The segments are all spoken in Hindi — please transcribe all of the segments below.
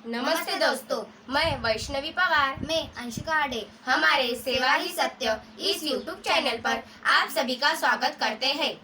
नमस्ते दोस्तों, मैं वैष्णवी पवार। मैं अंशिका आडे हमारे सेवा ही सत्य इस यूट्यूब चैनल पर आप सभी का स्वागत करते हैं।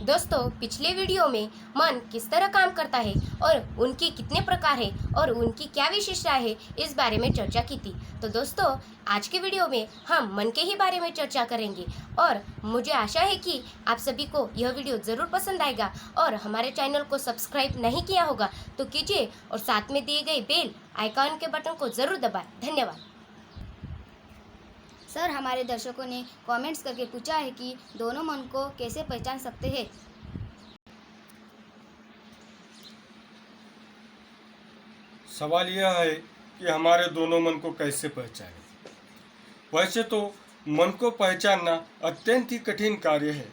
दोस्तों, पिछले वीडियो में मन किस तरह काम करता है और उनके कितने प्रकार हैं और उनकी क्या विशेषता है, इस बारे में चर्चा की थी। तो दोस्तों, आज के वीडियो में हम मन के ही बारे में चर्चा करेंगे और मुझे आशा है कि आप सभी को यह वीडियो ज़रूर पसंद आएगा। और हमारे चैनल को सब्सक्राइब नहीं किया होगा तो कीजिए और साथ में दिए गए बेल आइकॉन के बटन को ज़रूर दबाएं। धन्यवाद। सर, हमारे दर्शकों ने कमेंट्स करके पूछा है कि दोनों मन को कैसे पहचान सकते हैं। सवाल यह है कि हमारे दोनों मन को कैसे पहचानें। वैसे तो मन को पहचानना अत्यंत ही कठिन कार्य है,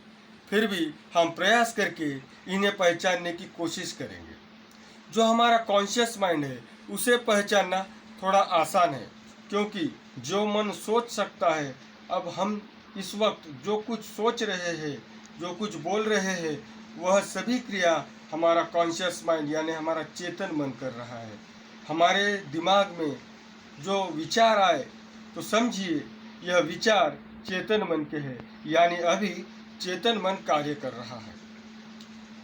फिर भी हम प्रयास करके इन्हें पहचानने की कोशिश करेंगे। जो हमारा कॉन्शियस माइंड है उसे पहचानना थोड़ा आसान है, क्योंकि जो मन सोच सकता है, अब हम इस वक्त जो कुछ सोच रहे हैं, जो कुछ बोल रहे हैं, वह सभी क्रिया हमारा कॉन्शियस माइंड यानी हमारा चेतन मन कर रहा है। हमारे दिमाग में जो विचार आए तो समझिए यह विचार चेतन मन के हैं, यानी अभी चेतन मन कार्य कर रहा है।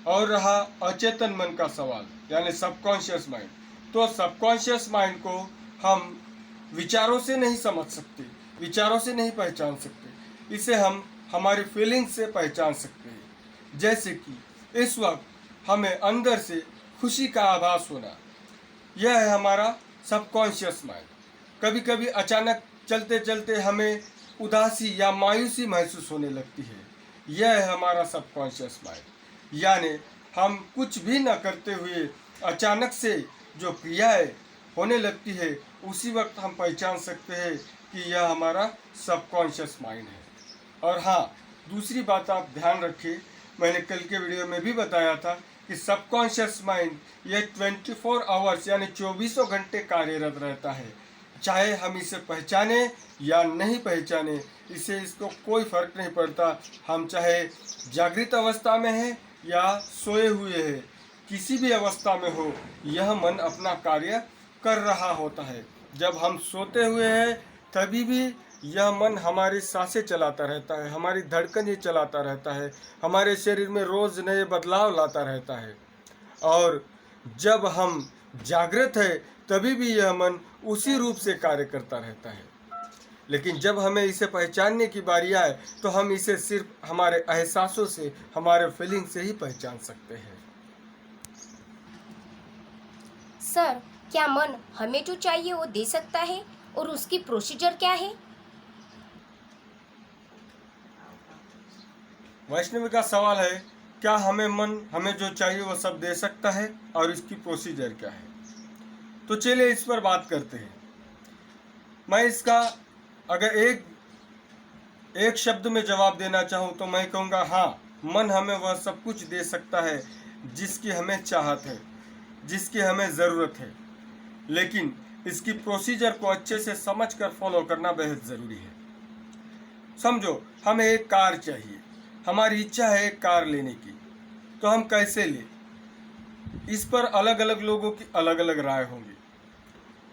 और रहा अचेतन मन का सवाल यानी सबकॉन्शियस माइंड, तो सबकॉन्शियस माइंड को हम विचारों से नहीं समझ सकते, विचारों से नहीं पहचान सकते। इसे हम हमारी फीलिंग्स से पहचान सकते हैं। जैसे कि इस वक्त हमें अंदर से खुशी का आभास होना, यह है हमारा सबकॉन्शियस माइंड। कभी कभी अचानक चलते चलते हमें उदासी या मायूसी महसूस होने लगती है, यह है हमारा सबकॉन्शियस माइंड। यानी हम कुछ भी न करते हुए अचानक से जो क्रियाएं होने लगती है, उसी वक्त हम पहचान सकते हैं कि यह हमारा सबकॉन्शियस माइंड है। और हाँ, दूसरी बात आप ध्यान रखिए, मैंने कल के वीडियो में भी बताया था कि सबकॉन्शियस माइंड ये 24 आवर्स यानी 24 घंटे कार्यरत रहता है। चाहे हम इसे पहचाने या नहीं पहचाने, इसको कोई फर्क नहीं पड़ता। हम चाहे जागृत अवस्था में हैं या सोए हुए हैं, किसी भी अवस्था में हो, यह मन अपना कार्य कर रहा होता है। जब हम सोते हुए हैं तभी भी यह मन हमारी सांसें चलाता रहता है, हमारी धड़कनें चलाता रहता है, हमारे शरीर में रोज़ नए बदलाव लाता रहता है। और जब हम जागृत है तभी भी यह मन उसी रूप से कार्य करता रहता है। लेकिन जब हमें इसे पहचानने की बारी आए तो हम इसे सिर्फ हमारे एहसासों से, हमारे फीलिंग से ही पहचान सकते हैं। सर, क्या मन हमें जो चाहिए वो दे सकता है और उसकी प्रोसीजर क्या है? वैष्णवी का सवाल है, क्या मन हमें जो चाहिए वो सब दे सकता है और इसकी प्रोसीजर क्या है। तो चलिए इस पर बात करते हैं। मैं इसका अगर एक शब्द में जवाब देना चाहूँ तो मैं कहूँगा हाँ, मन हमें वह सब कुछ दे सकता है जिसकी हमें चाहत है, जिसकी हमें ज़रूरत है। लेकिन इसकी प्रोसीजर को अच्छे से समझ कर फॉलो करना बेहद ज़रूरी है। समझो, हमें एक कार चाहिए, हमारी इच्छा है एक कार लेने की, तो हम कैसे लें? इस पर अलग अलग लोगों की अलग अलग राय होंगी।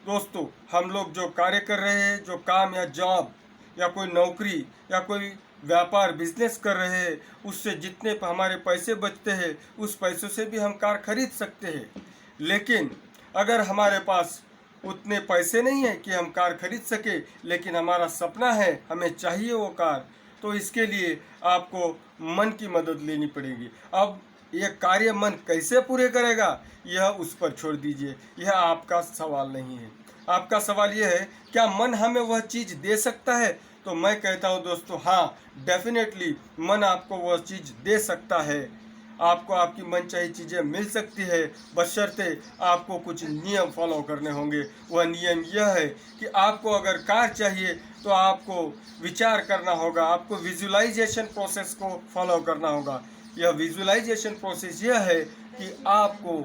दोस्तों, हम लोग जो कार्य कर रहे हैं, जो काम या जॉब या कोई नौकरी या कोई व्यापार बिजनेस कर रहे हैं, उससे जितने हमारे पैसे बचते हैं उस पैसों से भी हम कार खरीद सकते हैं। लेकिन अगर हमारे पास उतने पैसे नहीं है कि हम कार खरीद सके, लेकिन हमारा सपना है, हमें चाहिए वो कार, तो इसके लिए आपको मन की मदद लेनी पड़ेगी। अब यह कार्य मन कैसे पूरे करेगा, यह उस पर छोड़ दीजिए, यह आपका सवाल नहीं है। आपका सवाल यह है, क्या मन हमें वह चीज़ दे सकता है? तो मैं कहता हूँ दोस्तों, हाँ, डेफिनेटली मन आपको वह चीज़ दे सकता है। आपको आपकी मनचाही चीज़ें मिल सकती है, बशर्ते आपको कुछ नियम फॉलो करने होंगे। वह नियम यह है कि आपको अगर कार चाहिए तो आपको विचार करना होगा, आपको विजुअलाइजेशन प्रोसेस को फॉलो करना होगा। यह विजुअलाइजेशन प्रोसेस यह है कि आपको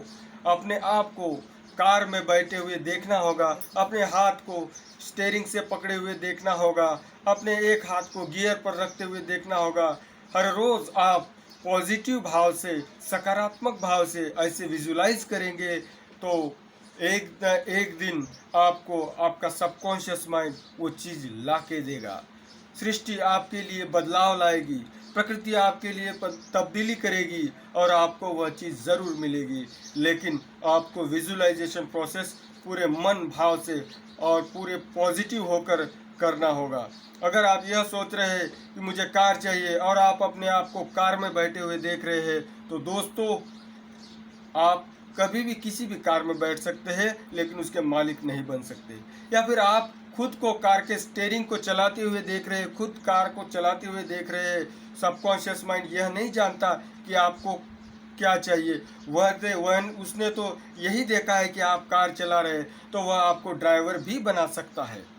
अपने आप को कार में बैठे हुए देखना होगा, अपने हाथ को स्टीयरिंग से पकड़े हुए देखना होगा, अपने एक हाथ को गियर पर रखते हुए देखना होगा। हर रोज़ आप पॉजिटिव भाव से, सकारात्मक भाव से ऐसे विजुलाइज करेंगे तो एक दिन आपको आपका सबकॉन्शियस माइंड वो चीज़ ला के देगा। सृष्टि आपके लिए बदलाव लाएगी, प्रकृति आपके लिए तब्दीली करेगी और आपको वह चीज़ ज़रूर मिलेगी। लेकिन आपको विजुअलाइजेशन प्रोसेस पूरे मन भाव से और पूरे पॉजिटिव होकर करना होगा। अगर आप यह सोच रहे हैं कि मुझे कार चाहिए और आप अपने आप को कार में बैठे हुए देख रहे हैं, तो दोस्तों आप कभी भी किसी भी कार में बैठ सकते हैं लेकिन उसके मालिक नहीं बन सकते। या फिर आप खुद को कार के स्टीयरिंग को चलाते हुए देख रहे हैं, खुद कार को चलाते हुए देख रहे हैं। सबकॉन्शियस माइंड यह नहीं जानता कि आपको क्या चाहिए। वह उसने तो यही देखा है कि आप कार चला रहे हैं, तो वह आपको ड्राइवर भी बना सकता है।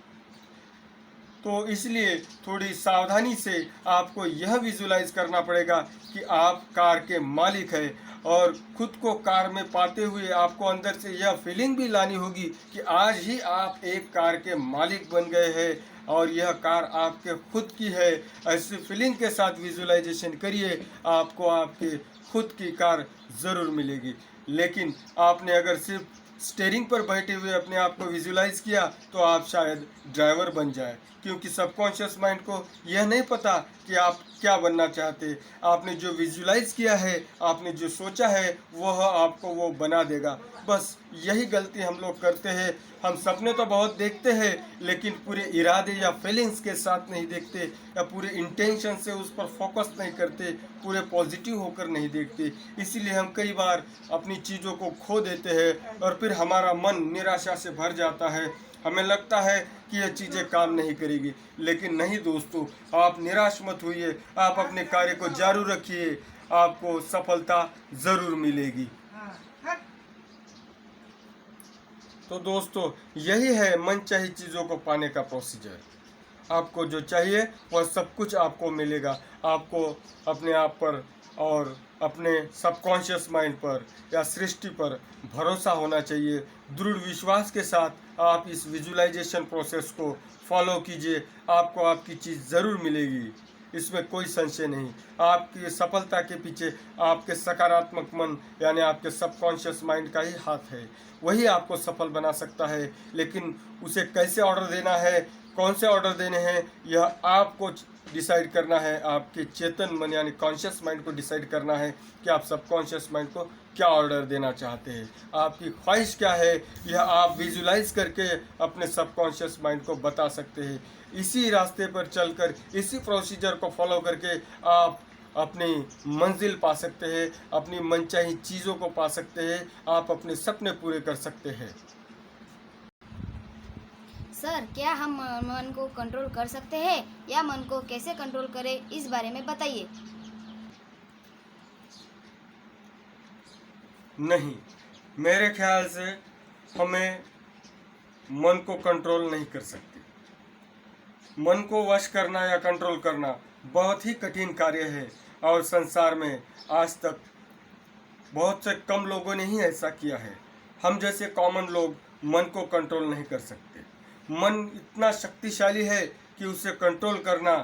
तो इसलिए थोड़ी सावधानी से आपको यह विजुलाइज करना पड़ेगा कि आप कार के मालिक हैं, और खुद को कार में पाते हुए आपको अंदर से यह फीलिंग भी लानी होगी कि आज ही आप एक कार के मालिक बन गए हैं और यह कार आपके खुद की है। ऐसी फीलिंग के साथ विजुलाइजेशन करिए, आपको आपके खुद की कार ज़रूर मिलेगी। लेकिन आपने अगर सिर्फ स्टीयरिंग पर बैठे हुए अपने आप को विजुलाइज किया तो आप शायद ड्राइवर बन जाए, क्योंकि सबकॉन्शियस माइंड को यह नहीं पता कि आप क्या बनना चाहते। आपने जो विजुलाइज किया है, आपने जो सोचा है, वह आपको वो बना देगा। बस यही गलती हम लोग करते हैं। हम सपने तो बहुत देखते हैं लेकिन पूरे इरादे या फीलिंग्स के साथ नहीं देखते, या पूरे इंटेंशन से उस पर फोकस नहीं करते, पूरे पॉजिटिव होकर नहीं देखते। इसीलिए हम कई बार अपनी चीज़ों को खो देते हैं और फिर हमारा मन निराशा से भर जाता है। हमें लगता है कि यह चीज़ें काम नहीं करेगी, लेकिन नहीं दोस्तों, आप निराश मत होइए, आप अपने कार्य को जारी रखिए, आपको सफलता ज़रूर मिलेगी। तो दोस्तों यही है मनचाही चीज़ों को पाने का प्रोसीजर। आपको जो चाहिए वह सब कुछ आपको मिलेगा। आपको अपने आप पर और अपने सबकॉन्शियस माइंड पर या सृष्टि पर भरोसा होना चाहिए। दृढ़ विश्वास के साथ आप इस विजुअलाइजेशन प्रोसेस को फॉलो कीजिए, आपको आपकी चीज़ ज़रूर मिलेगी, इसमें कोई संशय नहीं। आपकी सफलता के पीछे आपके सकारात्मक मन यानी आपके सबकॉन्शियस माइंड का ही हाथ है। वही आपको सफल बना सकता है, लेकिन उसे कैसे ऑर्डर देना है, कौन से ऑर्डर देने हैं, यह आपको डिसाइड करना है। आपके चेतन मन यानी कॉन्शियस माइंड को डिसाइड करना है कि आप सबकॉन्शियस माइंड को क्या ऑर्डर देना चाहते हैं, आपकी ख्वाहिश क्या है, यह आप विजुलाइज करके अपने सबकॉन्शियस माइंड को बता सकते हैं। इसी रास्ते पर चलकर, इसी प्रोसीजर को फॉलो करके आप अपनी मंजिल पा सकते हैं, अपनी मनचाही चीज़ों को पा सकते हैं, आप अपने सपने पूरे कर सकते हैं। सर, क्या हम मन को कंट्रोल कर सकते हैं या मन को कैसे कंट्रोल करें, इस बारे में बताइए। नहीं, मेरे ख्याल से हमें मन को कंट्रोल नहीं कर सकते। मन को वश करना या कंट्रोल करना बहुत ही कठिन कार्य है, और संसार में आज तक बहुत से कम लोगों ने ही ऐसा किया है। हम जैसे कॉमन लोग मन को कंट्रोल नहीं कर सकते। मन इतना शक्तिशाली है कि उसे कंट्रोल करना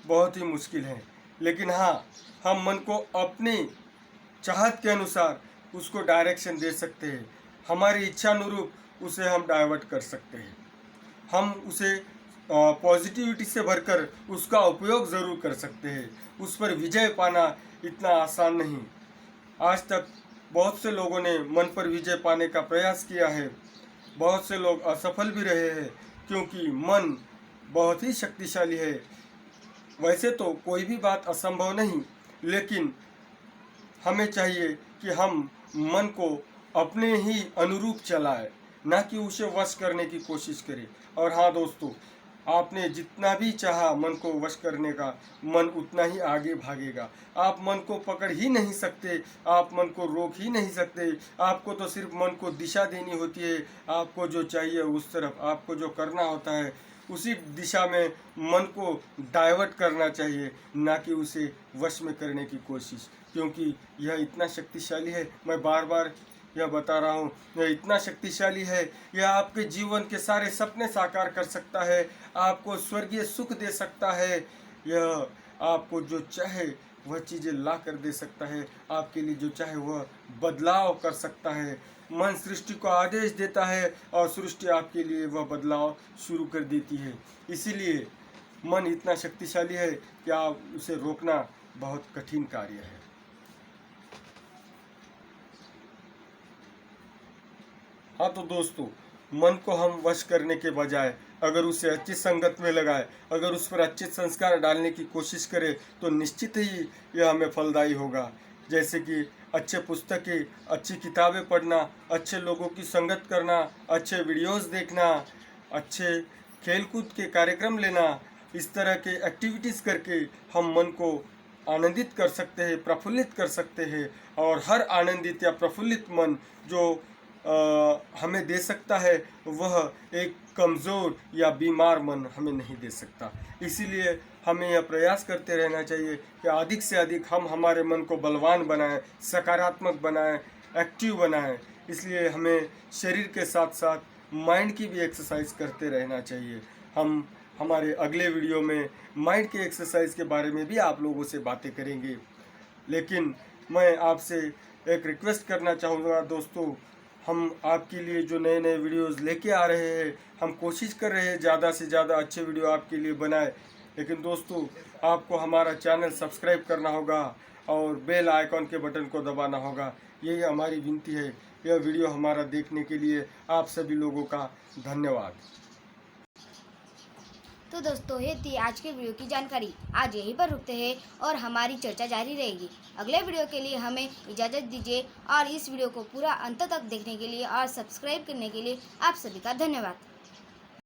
बहुत ही मुश्किल है। लेकिन हाँ, हम मन को अपनी चाहत के अनुसार उसको डायरेक्शन दे सकते हैं। हमारी इच्छानुरूप उसे हम डाइवर्ट कर सकते हैं। हम उसे पॉजिटिविटी से भरकर उसका उपयोग ज़रूर कर सकते हैं। उस पर विजय पाना इतना आसान नहीं। आज तक बहुत से लोगों ने मन पर विजय पाने का प्रयास किया है, बहुत से लोग असफल भी रहे हैं, क्योंकि मन बहुत ही शक्तिशाली है। वैसे तो कोई भी बात असंभव नहीं, लेकिन हमें चाहिए कि हम मन को अपने ही अनुरूप चलाएं, ना कि उसे वश करने की कोशिश करें। और हाँ दोस्तों, आपने जितना भी चाहा मन को वश करने का, मन उतना ही आगे भागेगा। आप मन को पकड़ ही नहीं सकते, आप मन को रोक ही नहीं सकते। आपको तो सिर्फ मन को दिशा देनी होती है। आपको जो चाहिए उस तरफ आपको जो करना होता है, उसी दिशा में मन को डाइवर्ट करना चाहिए, ना कि उसे वश में करने की कोशिश, क्योंकि यह इतना शक्तिशाली है। मैं बार बार यह बता रहा हूँ, यह इतना शक्तिशाली है, यह आपके जीवन के सारे सपने साकार कर सकता है, आपको स्वर्गीय सुख दे सकता है। यह आपको जो चाहे वह चीज़ें ला कर दे सकता है, आपके लिए जो चाहे वह बदलाव कर सकता है। मन सृष्टि को आदेश देता है और सृष्टि आपके लिए वह बदलाव शुरू कर देती है। इसीलिए मन इतना शक्तिशाली है कि आप उसे रोकना बहुत कठिन कार्य है। हाँ तो दोस्तों, मन को हम वश करने के बजाय अगर उसे अच्छी संगत में लगाए, अगर उस पर अच्छे संस्कार डालने की कोशिश करें तो निश्चित ही यह हमें फलदायी होगा। जैसे कि अच्छे पुस्तकें, अच्छी किताबें पढ़ना, अच्छे लोगों की संगत करना, अच्छे वीडियोस देखना, अच्छे खेलकूद के कार्यक्रम लेना, इस तरह के एक्टिविटीज़ करके हम मन को आनंदित कर सकते हैं, प्रफुल्लित कर सकते हैं। और हर आनंदित या प्रफुल्लित मन जो हमें दे सकता है वह एक कमज़ोर या बीमार मन हमें नहीं दे सकता। इसीलिए हमें यह प्रयास करते रहना चाहिए कि अधिक से अधिक हम हमारे मन को बलवान बनाएं, सकारात्मक बनाएं, एक्टिव बनाएं। इसलिए हमें शरीर के साथ साथ माइंड की भी एक्सरसाइज करते रहना चाहिए। हम हमारे अगले वीडियो में माइंड के एक्सरसाइज के बारे में भी आप लोगों से बातें करेंगे। लेकिन मैं आपसे एक रिक्वेस्ट करना चाहूँगा दोस्तों, हम आपके लिए जो नए नए वीडियोस लेके आ रहे हैं, हम कोशिश कर रहे हैं ज़्यादा से ज़्यादा अच्छे वीडियो आपके लिए बनाए। लेकिन दोस्तों, आपको हमारा चैनल सब्सक्राइब करना होगा और बेल आइकॉन के बटन को दबाना होगा। यही हमारी विनती है। यह वीडियो हमारा देखने के लिए आप सभी लोगों का धन्यवाद। तो दोस्तों, ये थी आज के वीडियो की जानकारी। आज यहीं पर रुकते हैं और हमारी चर्चा जारी रहेगी। अगले वीडियो के लिए हमें इजाज़त दीजिए और इस वीडियो को पूरा अंत तक देखने के लिए और सब्सक्राइब करने के लिए आप सभी का धन्यवाद।